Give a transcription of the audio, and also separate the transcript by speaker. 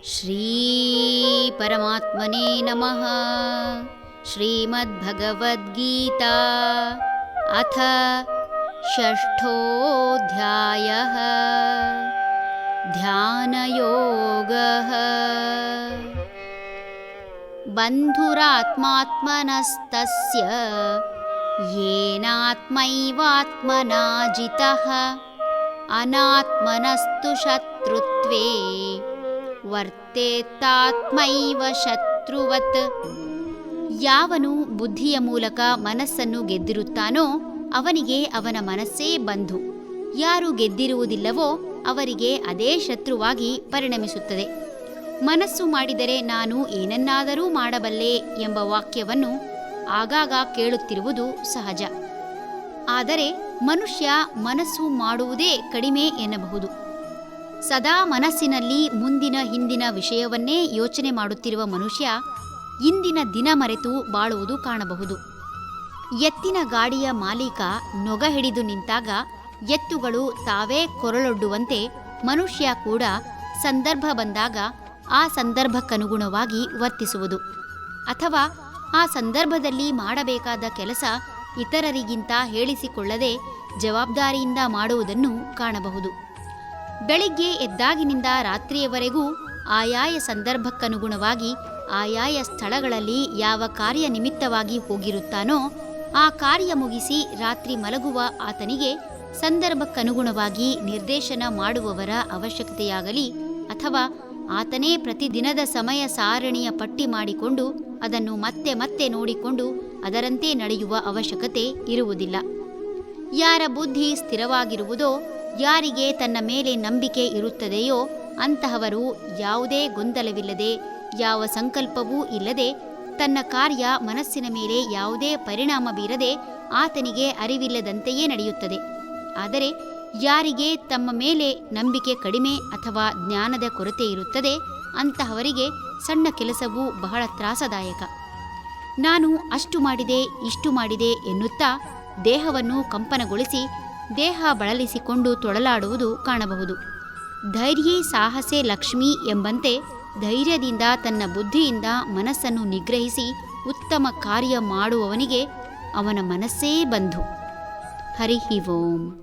Speaker 1: ಶ್ರೀ ಪರಮಾತ್ಮನೇ ನಮಃ. ಶ್ರೀಮದ್ಭಗವದ್ಗೀತಾ ಅಥ ಷಷ್ಠೋऽಧ್ಯಾಯಃ. ಧ್ಯಾನಯೋಗಃ. ಬಂಧುರಾತ್ಮಾತ್ಮನಸ್ತಸ್ಯ ಯೇನಾತ್ಮೈವಾತ್ಮನಾ ಜಿತಃ ಅನಾತ್ಮನಸ್ತು ಶತ್ರುತ್ವೇ ವರ್ತೇತ್ತಾತ್ಮೈವ ಶತ್ರುವತ್. ಯಾವನು ಬುದ್ಧಿಯ ಮೂಲಕ ಮನಸ್ಸನ್ನು ಗೆದ್ದಿರುತ್ತಾನೋ ಅವನಿಗೆ ಅವನ ಮನಸ್ಸೇ ಬಂಧು. ಯಾರು ಗೆದ್ದಿರುವುದಿಲ್ಲವೋ ಅವರಿಗೆ ಅದೇ ಶತ್ರುವಾಗಿ ಪರಿಣಮಿಸುತ್ತದೆ. ಮನಸ್ಸು ಮಾಡಿದರೆ ನಾನು ಏನನ್ನಾದರೂ ಮಾಡಬಲ್ಲೆ ಎಂಬ ವಾಕ್ಯವನ್ನು ಆಗಾಗ ಕೇಳುತ್ತಿರುವುದು ಸಹಜ. ಆದರೆ ಮನುಷ್ಯ ಮನಸ್ಸು ಮಾಡುವುದೇ ಕಡಿಮೆ ಎನ್ನಬಹುದು. ಸದಾ ಮನಸ್ಸಿನಲ್ಲಿ ಮುಂದಿನ ಹಿಂದಿನ ವಿಷಯವನ್ನೇ ಯೋಚನೆ ಮಾಡುತ್ತಿರುವ ಮನುಷ್ಯ ಇಂದಿನ ದಿನ ಮರೆತು ಬಾಳುವುದು ಕಾಣಬಹುದು. ಎತ್ತಿನ ಗಾಡಿಯ ಮಾಲೀಕ ನೊಗ ಹಿಡಿದು ನಿಂತಾಗ ಎತ್ತುಗಳು ತಾವೇ ಕೊರಳೊಡ್ಡುವಂತೆ ಮನುಷ್ಯ ಕೂಡ ಸಂದರ್ಭ ಬಂದಾಗ ಆ ಸಂದರ್ಭಕ್ಕನುಗುಣವಾಗಿ ವರ್ತಿಸುವುದು, ಅಥವಾ ಆ ಸಂದರ್ಭದಲ್ಲಿ ಮಾಡಬೇಕಾದ ಕೆಲಸ ಇತರರಿಗಿಂತ ಹೇಳಿಸಿಕೊಳ್ಳದೆ ಜವಾಬ್ದಾರಿಯಿಂದ ಮಾಡುವುದನ್ನು ಕಾಣಬಹುದು. ಬೆಳಿಗ್ಗೆ ಎದ್ದಾಗಿನಿಂದ ರಾತ್ರಿಯವರೆಗೂ ಆಯಾಯ ಸಂದರ್ಭಕ್ಕನುಗುಣವಾಗಿ ಆಯಾಯ ಸ್ಥಳಗಳಲ್ಲಿ ಯಾವ ಕಾರ್ಯ ನಿಮಿತ್ತವಾಗಿ ಹೋಗಿರುತ್ತಾನೋ ಆ ಕಾರ್ಯ ಮುಗಿಸಿ ರಾತ್ರಿ ಮಲಗುವ ಆತನಿಗೆ ಸಂದರ್ಭಕ್ಕನುಗುಣವಾಗಿ ನಿರ್ದೇಶನ ಮಾಡುವವರ ಅವಶ್ಯಕತೆಯಾಗಲಿ, ಅಥವಾ ಆತನೇ ಪ್ರತಿದಿನದ ಸಮಯ ಸಾರಣಿಯ ಪಟ್ಟಿ ಮಾಡಿಕೊಂಡು ಅದನ್ನು ಮತ್ತೆ ಮತ್ತೆ ನೋಡಿಕೊಂಡು ಅದರಂತೆ ನಡೆಯುವ ಅವಶ್ಯಕತೆ ಇರುವುದಿಲ್ಲ. ಯಾರ ಬುದ್ಧಿ ಸ್ಥಿರವಾಗಿರುವುದೋ, ಯಾರಿಗೆ ತನ್ನ ಮೇಲೆ ನಂಬಿಕೆ ಇರುತ್ತದೆಯೋ ಅಂತಹವರು ಯಾವುದೇ ಗೊಂದಲವಿಲ್ಲದೆ, ಯಾವ ಸಂಕಲ್ಪವೂ ಇಲ್ಲದೆ, ತನ್ನ ಕಾರ್ಯ ಮನಸ್ಸಿನ ಮೇಲೆ ಯಾವುದೇ ಪರಿಣಾಮ ಬೀರದೆ ಆತನಿಗೆ ಅರಿವಿಲ್ಲದಂತೆಯೇ ನಡೆಯುತ್ತದೆ. ಆದರೆ ಯಾರಿಗೆ ತಮ್ಮ ಮೇಲೆ ನಂಬಿಕೆ ಕಡಿಮೆ ಅಥವಾ ಜ್ಞಾನದ ಕೊರತೆ ಇರುತ್ತದೆ ಅಂತಹವರಿಗೆ ಸಣ್ಣ ಕೆಲಸವೂ ಬಹಳ ತ್ರಾಸದಾಯಕ. ನಾನು ಅಷ್ಟು ಮಾಡಿದೆ ಇಷ್ಟು ಮಾಡಿದೆ ಎನ್ನುತ್ತಾ ದೇಹವನ್ನು ಕಂಪನಗೊಳಿಸಿ ದೇಹ ಬಳಲಿಸಿಕೊಂಡು ತೊಳಲಾಡುವುದು ಕಾಣಬಹುದು. ಧೈರ್ಯೇ ಸಾಹಸೇ ಲಕ್ಷ್ಮೀ ಎಂಬಂತೆ ಧೈರ್ಯದಿಂದ ತನ್ನ ಬುದ್ಧಿಯಿಂದ ಮನಸ್ಸನ್ನು ನಿಗ್ರಹಿಸಿ ಉತ್ತಮ ಕಾರ್ಯ ಮಾಡುವವನಿಗೆ ಅವನ ಮನಸ್ಸೇ ಬಂಧು. ಹರಿ ಓಂ.